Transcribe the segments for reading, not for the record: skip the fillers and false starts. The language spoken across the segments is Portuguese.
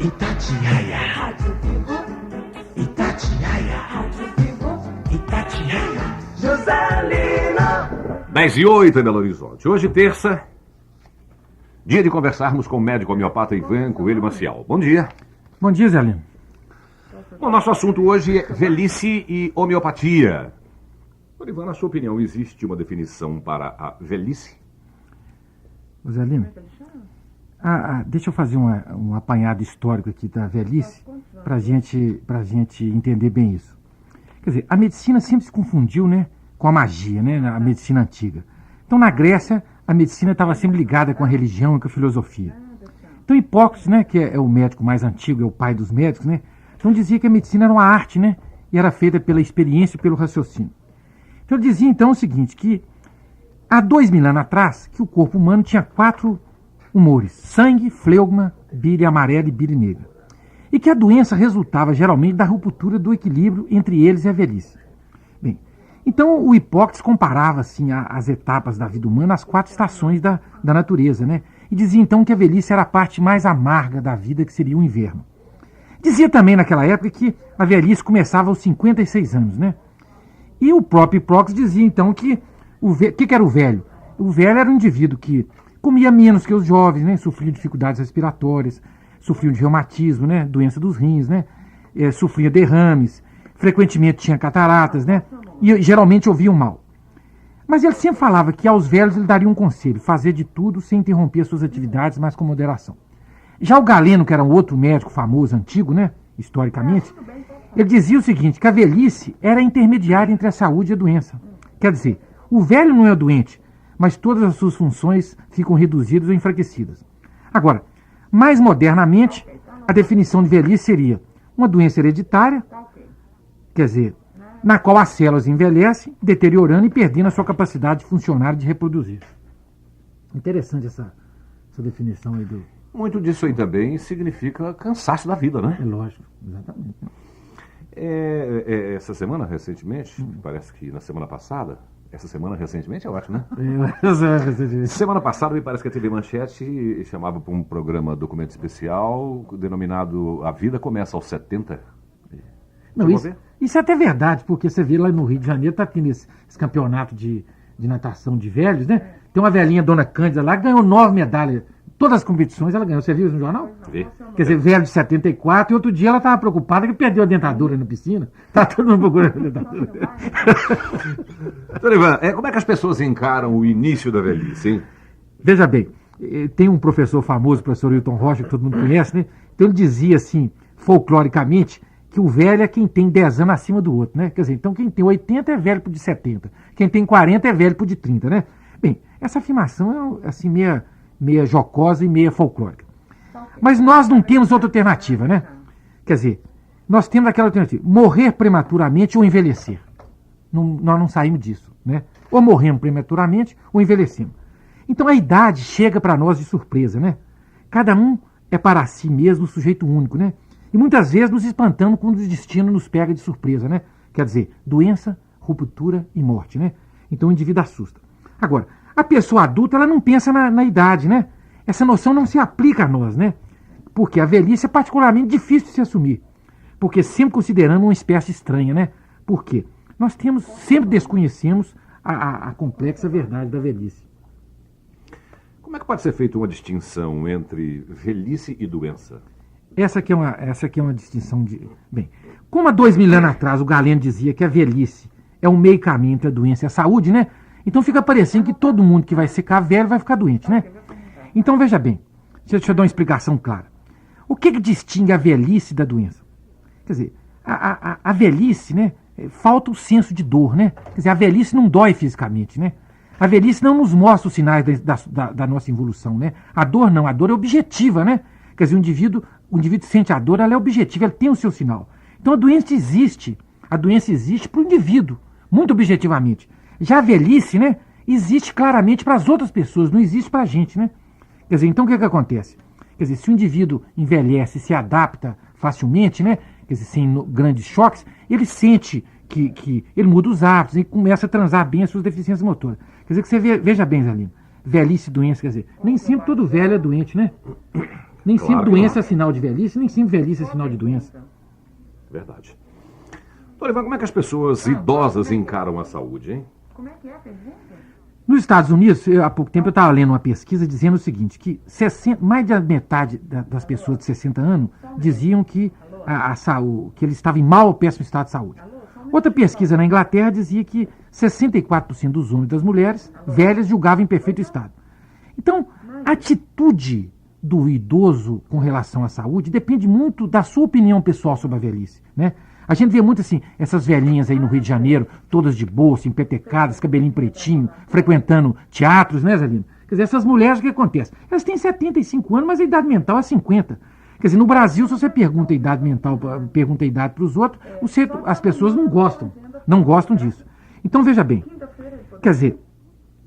Itatiaia. Rádio Vivo. Itatiaia. Rádio Vivo. Itatiaia. Joselina. 10h08 em Belo Horizonte. Hoje, terça, dia de conversarmos com o médico homeopata Ivan Coelho Maciel. Bom dia. Bom dia, Zé Lino. Bom, nosso assunto hoje é velhice e homeopatia. Ivan, na sua opinião, existe uma definição para a velhice? Zé Lino, deixa eu fazer um apanhado histórico aqui da velhice pra gente entender bem isso. Quer dizer, a medicina sempre se confundiu, né, com a magia, né, a medicina antiga. Então, na Grécia, a medicina estava sempre ligada com a religião e com a filosofia. Então, Hipócrates, né, que é o médico mais antigo, é o pai dos médicos, né, então dizia que a medicina era uma arte, né, e era feita pela experiência e pelo raciocínio. Então, ele dizia, então, o seguinte, que há 2000 anos atrás, que o corpo humano tinha 4 humores: sangue, fleugma, bile amarela e bile negra. E que a doença resultava, geralmente, da ruptura do equilíbrio entre eles e a velhice. Bem, então, o Hipócrates comparava, assim, as etapas da vida humana às 4 estações da natureza, né? E dizia, então, que a velhice era a parte mais amarga da vida, que seria o inverno. Dizia também, naquela época, que a velhice começava aos 56 anos, né? E o próprio Hipócrates dizia, então, que o que era o velho? O velho era um indivíduo que comia menos que os jovens, né? Sofria de dificuldades respiratórias, sofria de reumatismo, né? Doença dos rins, né? Sofria derrames, frequentemente tinha cataratas, né? E geralmente ouviam mal. Mas ele sempre falava que aos velhos ele daria um conselho: fazer de tudo sem interromper suas atividades, mas com moderação. Já o Galeno, que era um outro médico famoso, antigo, né? Historicamente, ele dizia o seguinte, que a velhice era intermediária entre a saúde e a doença. Quer dizer, o velho não é doente, mas todas as suas funções ficam reduzidas ou enfraquecidas. Agora, mais modernamente, a definição de velhice seria uma doença hereditária, quer dizer, na qual as células envelhecem, deteriorando e perdendo a sua capacidade de funcionar e de reproduzir. Interessante essa definição aí do... Muito disso aí também significa cansaço da vida, né? É lógico, exatamente. Essa semana, recentemente, parece que na semana passada, essa semana recentemente é ótimo, né? Semana passada, me parece que a TV Manchete chamava para um programa documento especial denominado A Vida Começa aos 70. Não, isso é até verdade, porque você vê lá no Rio de Janeiro, está tendo esse campeonato de natação de velhos, né? Tem uma velhinha, Dona Cândida lá, que ganhou 9 medalhas. Todas as competições ela ganhou. Você viu isso no jornal? Vi. Quer dizer, velho de 74, e outro dia ela estava preocupada que perdeu a dentadura na piscina. Tá todo mundo procurando a dentadura. Doutor Ivan, como é que as pessoas encaram o início da velhice, hein? Veja bem, tem um professor famoso, o professor Hilton Rocha, que todo mundo conhece, né? Então ele dizia assim, folcloricamente, que o velho é quem tem 10 anos acima do outro, né? Quer dizer, então quem tem 80 é velho pro de 70. Quem tem 40 é velho pro de 30, né? Bem, essa afirmação é assim, meia jocosa e meia folclórica. Mas nós não temos outra alternativa, né? Quer dizer, nós temos aquela alternativa: morrer prematuramente ou envelhecer. Nós não saímos disso, né? Ou morremos prematuramente ou envelhecemos. Então a idade chega para nós de surpresa, né? Cada um é para si mesmo um sujeito único, né? E muitas vezes nos espantamos quando o destino nos pega de surpresa, né? Quer dizer, doença, ruptura e morte, né? Então o indivíduo assusta. Agora, a pessoa adulta, ela não pensa na idade, né? Essa noção não se aplica a nós, né? Porque a velhice é particularmente difícil de se assumir. Porque sempre consideramos uma espécie estranha, né? Por quê? Nós sempre desconhecemos a complexa verdade da velhice. Como é que pode ser feita uma distinção entre velhice e doença? Essa aqui é uma distinção de... Bem, como há 2000 anos atrás o Galeno dizia que a velhice é um meio caminho entre a doença e a saúde, né? Então fica parecendo que todo mundo que vai ficar velho vai ficar doente, né? Então veja bem, deixa eu dar uma explicação clara. O que distingue a velhice da doença? Quer dizer, a velhice, né? Falta o senso de dor, né? Quer dizer, a velhice não dói fisicamente, né? A velhice não nos mostra os sinais da nossa evolução, né? A dor não, a dor é objetiva, né? Quer dizer, o indivíduo sente a dor, ela é objetiva, ela tem o seu sinal. Então a doença existe para o indivíduo, muito objetivamente. Já a velhice, né, existe claramente para as outras pessoas, não existe para a gente, né? Quer dizer, então o que acontece? Quer dizer, se o indivíduo envelhece, se adapta facilmente, né, quer dizer, sem grandes choques, ele sente que ele muda os hábitos e começa a transar bem as suas deficiências motoras. Quer dizer, que você veja bem, Zé Lino, velhice e doença, quer dizer, nem sempre todo velho é doente, né? Nem Claro sempre que doença não. é sinal de velhice, nem sempre velhice é sinal de doença. Verdade. Dorival, como é que as pessoas idosas encaram a saúde, hein? Como é que é a pergunta? Nos Estados Unidos, há pouco tempo eu estava lendo uma pesquisa dizendo o seguinte, que mais da metade das pessoas de 60 anos diziam que, que eles estavam em mau ou péssimo estado de saúde. Outra pesquisa na Inglaterra dizia que 64% dos homens e das mulheres velhas julgavam em perfeito estado. Então, a atitude do idoso com relação à saúde depende muito da sua opinião pessoal sobre a velhice, né? A gente vê muito assim, essas velhinhas aí no Rio de Janeiro, todas de bolsa, empetecadas, cabelinho pretinho, frequentando teatros, né, Zelino? Quer dizer, essas mulheres, o que acontece? Elas têm 75 anos, mas a idade mental é 50. Quer dizer, no Brasil, se você pergunta a idade mental, pergunta a idade para os outros, as pessoas não gostam disso. Então, veja bem, quer dizer,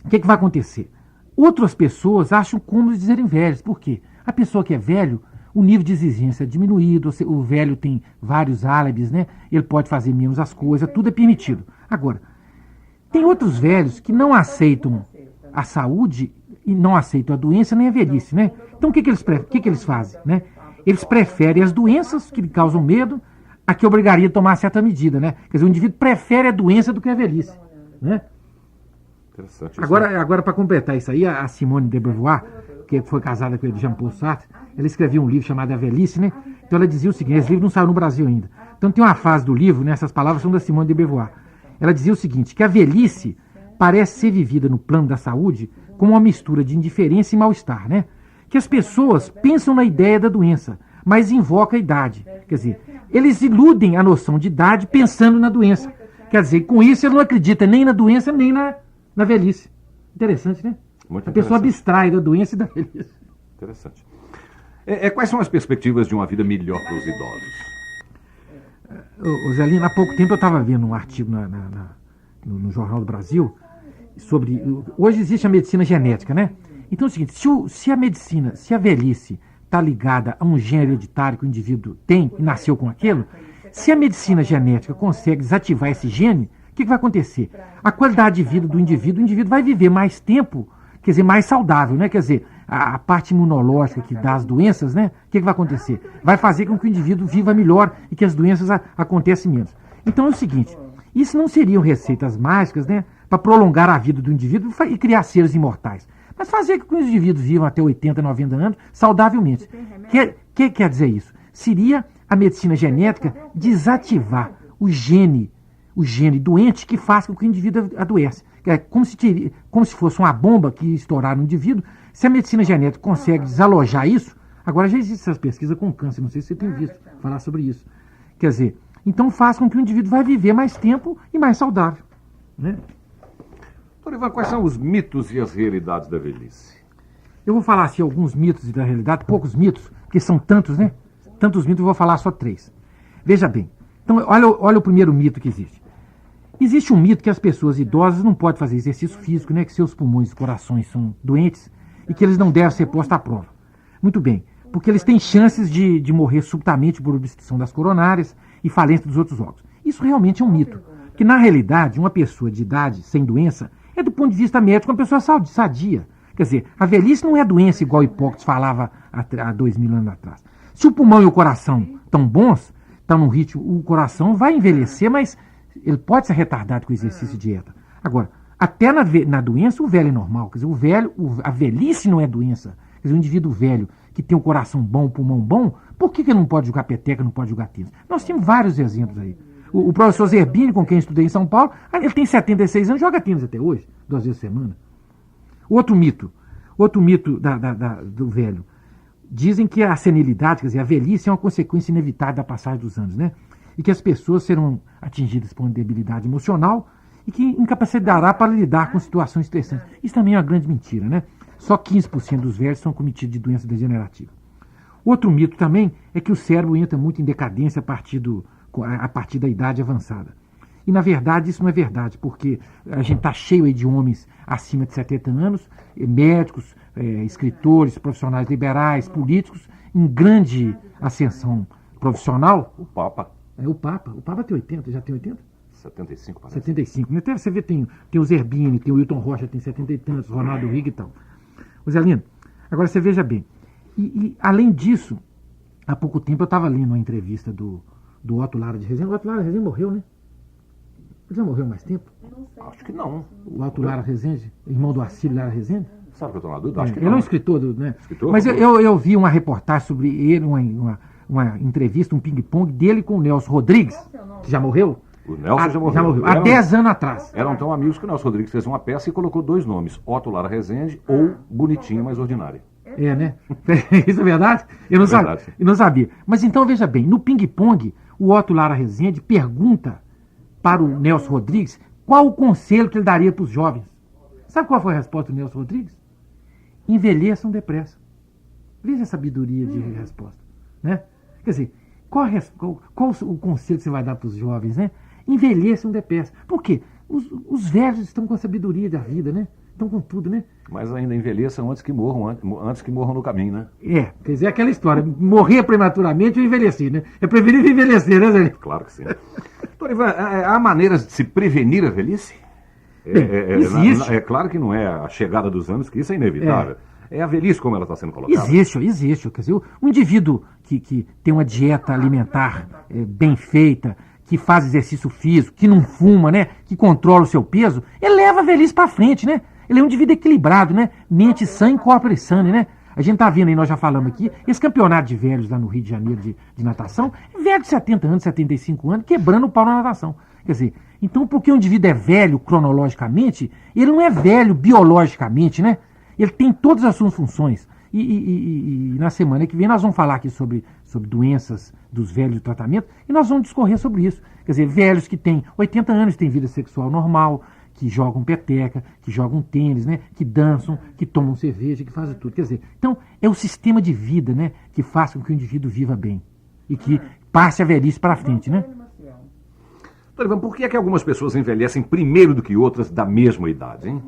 o que vai acontecer? Outras pessoas acham cômodo dizerem velhos. Por quê? A pessoa que é velho, o nível de exigência é diminuído, o velho tem vários álibis, né? Ele pode fazer menos as coisas, tudo é permitido. Agora, tem outros velhos que não aceitam a saúde e não aceitam a doença nem a velhice, né? Então, o que eles fazem, né? Eles preferem as doenças que lhe causam medo a que obrigaria a tomar certa medida, né? Quer dizer, o indivíduo prefere a doença do que a velhice, né? Interessante. Agora para completar isso aí, a Simone de Beauvoir, que foi casada com o Jean-Paul Sartre, ela escreveu um livro chamado A Velhice, né? Então ela dizia o seguinte, esse livro não saiu no Brasil ainda. Então tem uma fase do livro, né? Essas palavras são da Simone de Beauvoir. Ela dizia o seguinte, que a velhice parece ser vivida no plano da saúde como uma mistura de indiferença e mal-estar, né? Que as pessoas pensam na ideia da doença, mas invocam a idade. Quer dizer, eles iludem a noção de idade pensando na doença. Quer dizer, com isso ele não acredita nem na doença, nem na velhice. Interessante, né? Muito a pessoa interessante. abstrai da doença e da velhice. Interessante. Quais são as perspectivas de uma vida melhor para os idosos? Ô Zelino, há pouco tempo eu estava vendo um artigo no Jornal do Brasil sobre... Hoje existe a medicina genética, né? Então é o seguinte, se a velhice está ligada a um gene hereditário que o indivíduo tem e nasceu com aquilo, se a medicina genética consegue desativar esse gene, o que vai acontecer? A qualidade de vida do indivíduo, o indivíduo vai viver mais tempo, quer dizer, mais saudável, né? Quer dizer, a parte imunológica que dá as doenças, né? O que vai acontecer? Vai fazer com que o indivíduo viva melhor e que as doenças acontecem menos. Então é o seguinte, isso não seriam receitas mágicas, né? Para prolongar a vida do indivíduo e criar seres imortais. Mas fazer com que os indivíduos vivam até 80, 90 anos saudavelmente. Que quer dizer isso? Seria a medicina genética desativar o gene doente que faz com que o indivíduo adoece. É como se fosse uma bomba que estourar no indivíduo. Se a medicina genética consegue desalojar isso, agora já existem essas pesquisas com câncer, não sei se você tem visto falar sobre isso. Quer dizer, então faz com que o indivíduo vai viver mais tempo e mais saudável, né? Dorival, quais são os mitos e as realidades da velhice? Eu vou falar assim alguns mitos da realidade, poucos mitos, porque são tantos, né? Tantos mitos, eu vou falar só 3. Veja bem, então olha o primeiro mito que existe. Existe um mito que as pessoas idosas não podem fazer exercício físico, né? Que seus pulmões e corações são doentes e que eles não devem ser postos à prova. Muito bem, porque eles têm chances de morrer subitamente por obstrução das coronárias e falência dos outros órgãos. Isso realmente é um mito, que na realidade uma pessoa de idade sem doença é do ponto de vista médico uma pessoa sadia. Quer dizer, a velhice não é doença igual Hipócrates falava há 2000 anos atrás. Se o pulmão e o coração estão bons, estão no ritmo, o coração vai envelhecer, mas ele pode ser retardado com exercício e dieta. Agora, até na doença, o velho é normal. Quer dizer, a velhice não é doença. Quer dizer, um indivíduo velho que tem o coração bom, o pulmão bom, por que ele não pode jogar peteca, não pode jogar tênis? Nós temos vários exemplos aí. O professor Zerbini, com quem eu estudei em São Paulo, ele tem 76 anos, joga tênis até hoje, 2 vezes por semana. Outro mito do velho. Dizem que a senilidade, quer dizer, a velhice é uma consequência inevitável da passagem dos anos, né? E que as pessoas serão atingidas por uma debilidade emocional e que incapacitará para lidar com situações estressantes. Isso também é uma grande mentira, né? Só 15% dos velhos são cometidos de doença degenerativa. Outro mito também é que o cérebro entra muito em decadência a partir da idade avançada. E, na verdade, isso não é verdade, porque a gente está cheio aí de homens acima de 70 anos, médicos, escritores, profissionais liberais, políticos, em grande ascensão profissional. O Papa. O Papa tem 80, já tem 80? 75, parece. 75. Até você vê, tem o Zerbini, tem o Wilton Rocha, tem 70 e tantos, Ronaldo Rigg e tal. Ô Zé Lino, agora você veja bem, E, além disso, há pouco tempo eu estava lendo uma entrevista do Otto Lara de Rezende. O Otto Lara de Rezende morreu, né? Ele já morreu há mais tempo? Acho que não. O Otto Lara Rezende, irmão do Acílio Lara Rezende? Sabe que eu estou na dúvida? Acho que Ele não. é um escritor, né? Escritor, Mas eu vi uma reportagem sobre ele, uma entrevista, um ping-pong dele com o Nelson Rodrigues, que já morreu. O Nelson já morreu. Já morreu. Há 10 anos atrás. Eram tão amigos que o Nelson Rodrigues fez uma peça e colocou 2 nomes, Otto Lara Rezende ou Bonitinho, mais ordinário. É, né? Isso é verdade? Eu não sabia. Mas então, veja bem, no ping-pong, o Otto Lara Rezende pergunta para o Nelson Rodrigues qual o conselho que ele daria para os jovens. Sabe qual foi a resposta do Nelson Rodrigues? Envelheçam depressa. Veja a sabedoria de resposta. Né? Quer dizer, qual o conselho que você vai dar para os jovens? Né? Envelheçam depressa. Por quê? Os velhos estão com a sabedoria da vida, né? Estão com tudo, né? Mas ainda envelheçam antes que morram no caminho, né? Quer dizer, aquela história, morrer prematuramente ou envelhecer, né? É preferível envelhecer, né, Zé? Claro que sim. Doutor Ivan, há maneiras de se prevenir a velhice? Existe. É claro que não é a chegada dos anos, que isso é inevitável. É a velhice como ela está sendo colocada. Existe. Quer dizer, o indivíduo que tem uma dieta alimentar bem feita, que faz exercício físico, que não fuma, né? Que controla o seu peso, ele leva a velhice para frente, né? Ele é um indivíduo equilibrado, né? Mente sã e corpo sano, né? A gente tá vendo aí, nós já falamos aqui, esse campeonato de velhos lá no Rio de Janeiro de natação, velho de 70 anos, 75 anos, quebrando o pau na natação. Quer dizer, então porque o indivíduo é velho cronologicamente, ele não é velho biologicamente, né? Ele tem todas as suas funções. E na semana que vem nós vamos falar aqui sobre doenças dos velhos de tratamento e nós vamos discorrer sobre isso. Quer dizer, velhos que têm 80 anos, têm vida sexual normal, que jogam peteca, que jogam tênis, né? Que dançam, que tomam cerveja, que fazem tudo. Quer dizer, então é o sistema de vida, né? Que faz com que o indivíduo viva bem e que passe a velhice para frente, né? Por que é que algumas pessoas envelhecem primeiro do que outras da mesma idade, hein?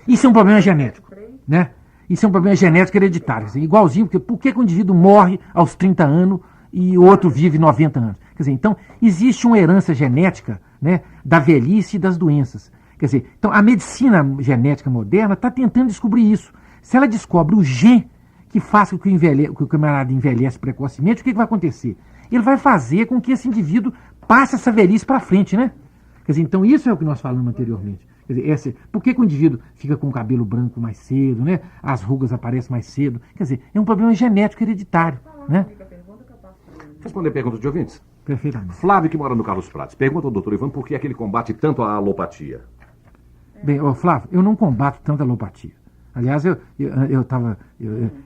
Isso é um problema genético, né? Isso é um problema genético hereditário. Assim, igualzinho, porque por que o indivíduo morre aos 30 anos e o outro vive 90 anos? Quer dizer, então, existe uma herança genética, né, da velhice e das doenças. Quer dizer, então, a medicina genética moderna está tentando descobrir isso. Se ela descobre o gen que faz com que o camarada envelhece precocemente, o que vai acontecer? Ele vai fazer com que esse indivíduo passe essa velhice para frente, né? Quer dizer, então, isso é o que nós falamos anteriormente. Quer dizer, por que o indivíduo fica com o cabelo branco mais cedo, né? As rugas aparecem mais cedo? Quer dizer, é um problema genético hereditário, né? Responder perguntas de ouvintes? Perfeitamente. Flávio, que mora no Carlos Prates, pergunta ao doutor Ivan por que é que ele combate tanto a alopatia. Bem, Flávio, eu não combato tanto a alopatia. Aliás,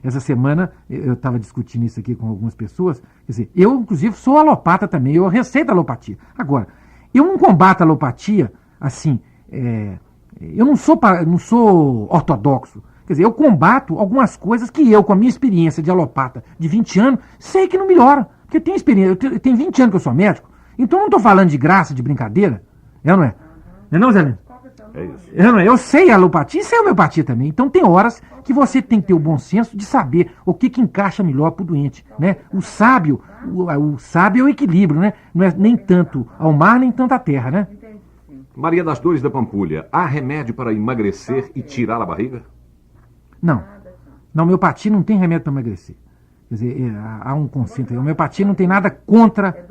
essa semana eu estava discutindo isso aqui com algumas pessoas. Quer dizer, eu, inclusive, sou alopata também, eu receito a alopatia. Agora, eu não combato a alopatia assim. Eu não sou ortodoxo. Quer dizer, eu combato algumas coisas que eu, com a minha experiência de alopata de 20 anos, sei que não melhora. Porque eu tenho experiência, eu tenho 20 anos que eu sou médico, então eu não estou falando de graça, de brincadeira. Não é? Não, Zé Lino? É isso. Eu sei a alopatia e sei a homeopatia também. Então tem horas que você tem que ter o bom senso de saber o que encaixa melhor para o doente. Né? O sábio é o equilíbrio, né? Não é nem tanto ao mar, nem tanto à terra, né? Maria das Dores da Pampulha, há remédio para emagrecer e tirar a barriga? Não. Na homeopatia não tem remédio para emagrecer. Quer dizer, há um conceito aí. A homeopatia não tem nada contra.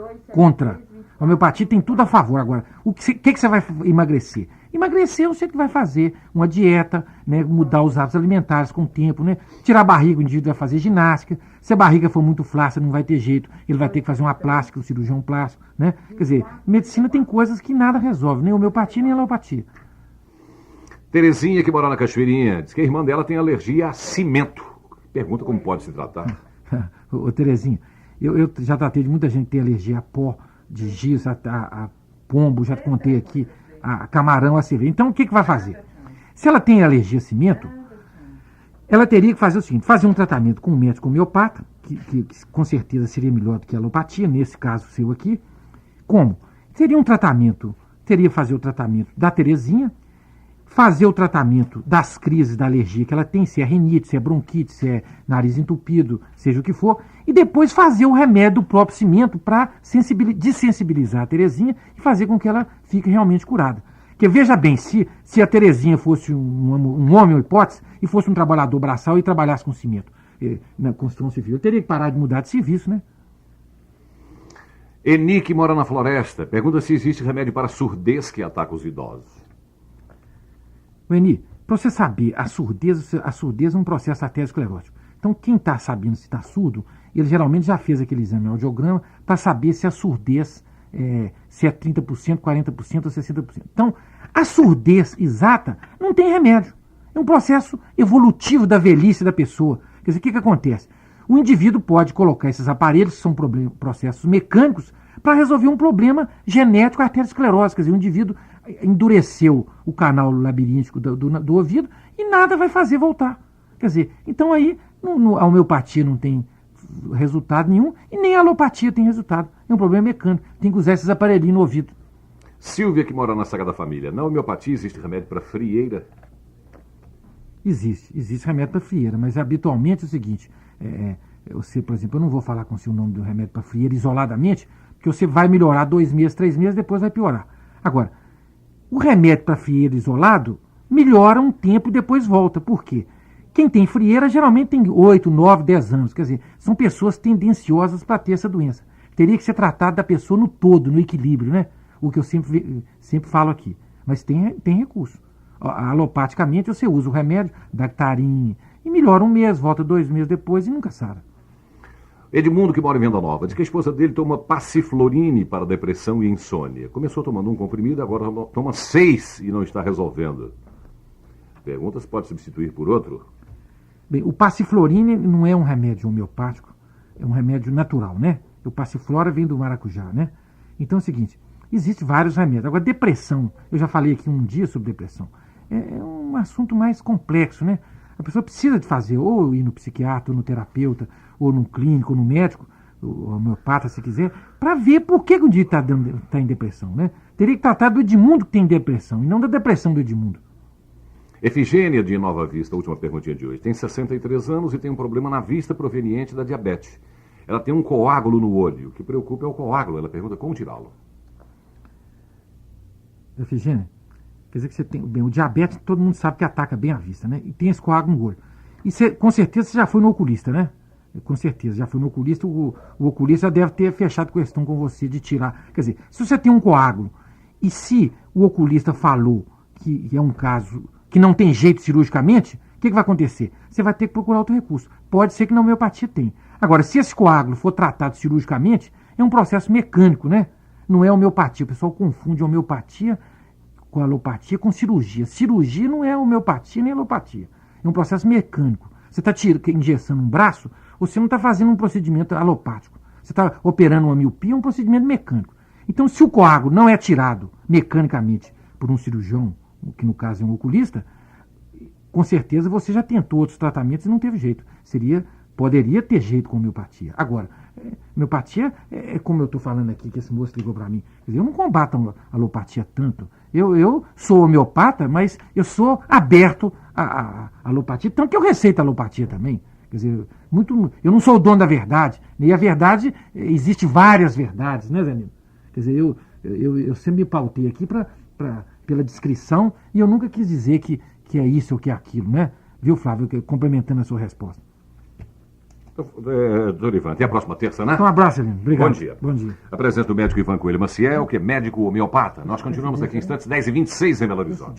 A homeopatia tem tudo a favor. Agora, o que você vai emagrecer? Emagrecer você que vai fazer uma dieta, né, mudar os hábitos alimentares com o tempo, né? Tirar a barriga, o indivíduo vai fazer ginástica. Se a barriga for muito flácida, não vai ter jeito. Ele vai ter que fazer uma plástica, um cirurgião plástico, né? Quer dizer, medicina tem coisas que nada resolve, nem homeopatia, nem alopatia. Terezinha, que mora na Cachoeirinha, diz que a irmã dela tem alergia a cimento. Pergunta como pode se tratar. Ô, Terezinha, eu já tratei de muita gente que tem alergia a pó, de giz, a pombo, já contei aqui, a camarão, a cerveja. Então, o que vai fazer? Se ela tem alergia a cimento, ela teria que fazer o seguinte, fazer um tratamento com um médico homeopata, que com certeza seria melhor do que a alopatia, nesse caso seu aqui. Como? Teria fazer o tratamento da Terezinha, fazer o tratamento das crises da alergia que ela tem, se é rinite, se é bronquite, se é nariz entupido, seja o que for, e depois fazer o remédio do próprio cimento para desensibilizar a Terezinha e fazer com que ela fique realmente curada. Porque veja bem, se a Terezinha fosse um homem ou hipótese e fosse um trabalhador braçal e trabalhasse com cimento, na construção civil. Eu teria que parar de mudar de serviço, né? Eni, que mora na floresta, pergunta se existe remédio para surdez que ataca os idosos. Eni, para você saber, a surdez é um processo aterosclerótico. Então, quem está sabendo se está surdo, ele geralmente já fez aquele exame audiograma para saber se a surdez se é 30%, 40% ou 60%. Então, a surdez exata não tem remédio. É um processo evolutivo da velhice da pessoa. Quer dizer, o que acontece? O indivíduo pode colocar esses aparelhos, que são processos mecânicos, para resolver um problema genético arteriosclerose. Quer dizer, o indivíduo endureceu o canal labiríntico do ouvido e nada vai fazer voltar. Quer dizer, então aí a homeopatia não tem resultado nenhum e nem a alopatia tem resultado. É um problema mecânico. Tem que usar esses aparelhinhos no ouvido. Silvia, que mora na Sagrada Família, na homeopatia existe remédio para frieira? Existe remédio para frieira, mas habitualmente é o seguinte, você, por exemplo, eu não vou falar com você o nome do remédio para frieira isoladamente, porque você vai melhorar 2 meses, 3 meses, depois vai piorar. Agora, o remédio para frieira isolado melhora um tempo e depois volta. Por quê? Quem tem frieira geralmente tem 8, 9, 10 anos, quer dizer, são pessoas tendenciosas para ter essa doença. Teria que ser tratado da pessoa no todo, no equilíbrio, né? O que eu sempre falo aqui. Mas tem recurso. Alopaticamente você usa o remédio, Dactarin, e melhora 1 mês, volta 2 meses depois e nunca sara. Edmundo, que mora em Venda Nova, diz que a esposa dele toma passiflorine para depressão e insônia. Começou tomando um comprimido, agora toma 6 e não está resolvendo. Pergunta se pode substituir por outro. Bem, o passiflorine não é um remédio homeopático, é um remédio natural, né? O passiflora vem do maracujá, né? Então é o seguinte, existem vários remédios. Agora, depressão, eu já falei aqui um dia sobre depressão, é um assunto mais complexo, né? A pessoa precisa de fazer, ou ir no psiquiatra, ou no terapeuta, ou no clínico, ou no médico, ou homeopata, se quiser, para ver por que o indivíduo está em depressão, né? Teria que tratar do Edmundo que tem depressão, e não da depressão do Edmundo. Efigênia, de Nova Vista, a última perguntinha de hoje. Tem 63 anos e tem um problema na vista proveniente da diabetes. Ela tem um coágulo no olho. O que preocupa é o coágulo. Ela pergunta como tirá-lo. Efigênia, quer dizer que você tem... Bem, o diabetes todo mundo sabe que ataca bem a vista, né? E tem esse coágulo no olho. E você, com certeza você já foi no oculista, né? Com certeza, já foi no oculista. O oculista deve ter fechado questão com você de tirar. Quer dizer, se você tem um coágulo e se o oculista falou que é um caso que não tem jeito cirurgicamente, o que vai acontecer? Você vai ter que procurar outro recurso. Pode ser que na homeopatia tem. Agora, se esse coágulo for tratado cirurgicamente, é um processo mecânico, né? Não é homeopatia. O pessoal confunde homeopatia com alopatia com cirurgia. Cirurgia não é homeopatia nem alopatia. É um processo mecânico. Você está engessando um braço, você não está fazendo um procedimento alopático. Você está operando uma miopia, é um procedimento mecânico. Então, se o coágulo não é tirado mecanicamente por um cirurgião, que no caso é um oculista, com certeza você já tentou outros tratamentos e não teve jeito. Poderia ter jeito com homeopatia. Agora, homeopatia é como eu estou falando aqui, que esse moço ligou para mim. Quer dizer, eu não combato a alopatia tanto. Eu sou homeopata, mas eu sou aberto à alopatia, tanto que eu receito a alopatia também. Quer dizer, eu não sou o dono da verdade. E a verdade, existe várias verdades, né, Zé Nilo? Quer dizer, eu sempre me pautei aqui pela descrição, e eu nunca quis dizer que é isso ou que é aquilo, né? Viu, Flávio, complementando a sua resposta. Doutor Ivan, até a próxima terça, né? Um abraço, Helena. Obrigado. Bom dia. Bom dia. Apresento o médico Ivan Coelho Maciel, que é médico homeopata. Nós continuamos aqui em instantes, 10h26 em Belo Horizonte.